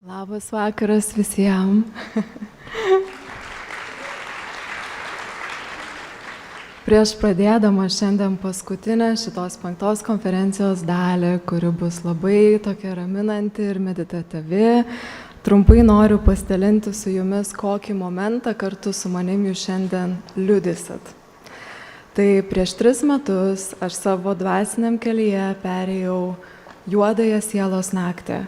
Labas vakaras visiems. Prieš pradėdama šiandien paskutinę šitos 5 konferencijos dalį, kuri bus labai tokia raminanti ir meditatyvi, trumpai noriu pasidalinti su jumis, kokį momentą kartu su manim jūs šiandien liudysit. Tai prieš 3 metus aš savo dvasiniam kelyje perėjau juodąją sielos naktį.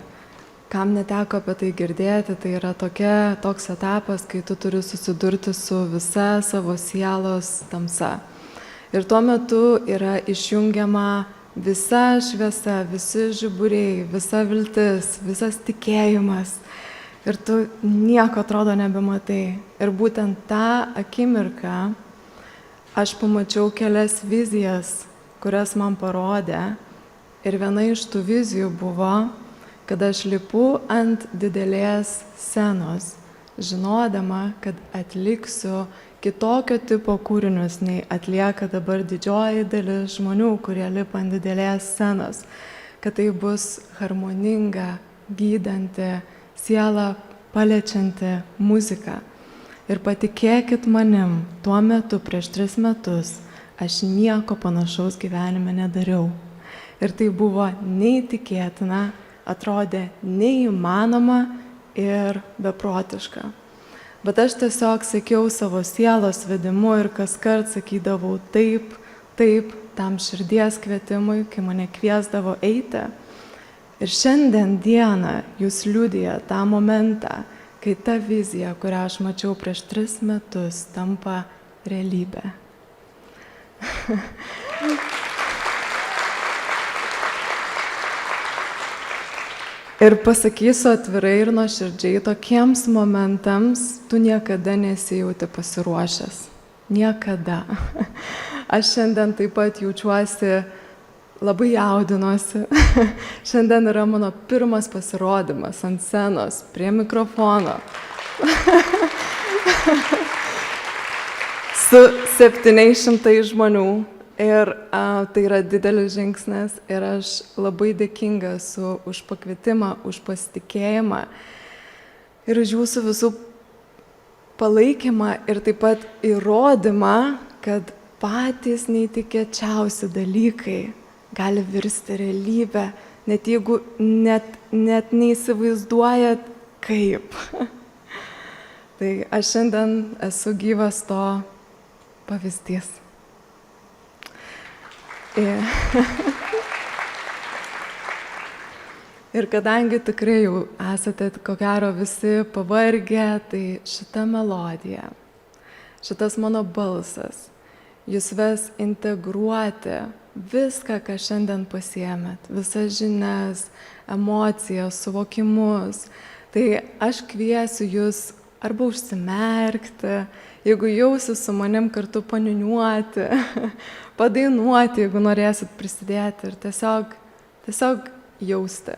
Kam neteko apie tai girdėti, tai yra toks etapas, kai tu turi susidurti su visa savo sielos tamsa. Ir tuo metu yra išjungiama visa šviesa, visi žiburiai, visa viltis, visas tikėjimas. Ir tu nieko atrodo nebematai. Ir būtent tą akimirką aš pamačiau kelias vizijas, kurias man parodė. Ir viena iš tų vizijų buvo, kad aš lipu ant didelės scenos, žinodama, kad atliksiu kitokio tipo kūrinius, nei atlieka dabar didžioji dalis žmonių, kurie lipa ant didelės scenos. Kad tai bus harmoninga, gydanti, sielą paliečianti muzika. Ir patikėkit manim, tuo metu, prieš 3 metus, aš nieko panašaus gyvenime nedariau. Ir tai buvo neįtikėtina, atrodė neįmanoma ir beprotiška. Bet aš tiesiog sekiau savo sielos vedimu ir kaskart sakydavau taip, taip, tam širdies kvietimui, kai mane kviesdavo eiti. Ir šiandien dieną jūs liudija tą momentą, kai ta vizija, kurią aš mačiau prieš 3 metus, tampa realybė. Ir pasakysiu atvirai ir nuoširdžiai, tokiems momentams tu niekada nesijauti pasiruošęs. Niekada. Aš šiandien taip pat jaučiuosi, labai jaudinuosi. Šiandien yra mano pirmas pasirodymas ant scenos, prie mikrofono. Su 700 žmonių. Ir tai yra didelis žingsnis ir aš labai dėkinga esu už pakvietimą, už pasitikėjimą ir už jūsų visų palaikymą ir taip pat įrodymą, kad patys neįtikėčiausi dalykai gali virsti realybę, net jeigu net neįsivaizduojat kaip. Tai aš šiandien esu gyvas to pavyzdys. Ir kadangi tikrai jau esate, ko gero, visi pavargę, tai šita melodija, šitas mano balsas, jūs ves integruoti viską, ką šiandien pasiėmėt, visas žinias, emocijas, suvokimus. Tai aš kviesiu jūs arba užsimerkti, jeigu jausit su manim kartu paniūniuoti, padainuoti, jeigu norėsit prisidėti ir tiesiog jausti.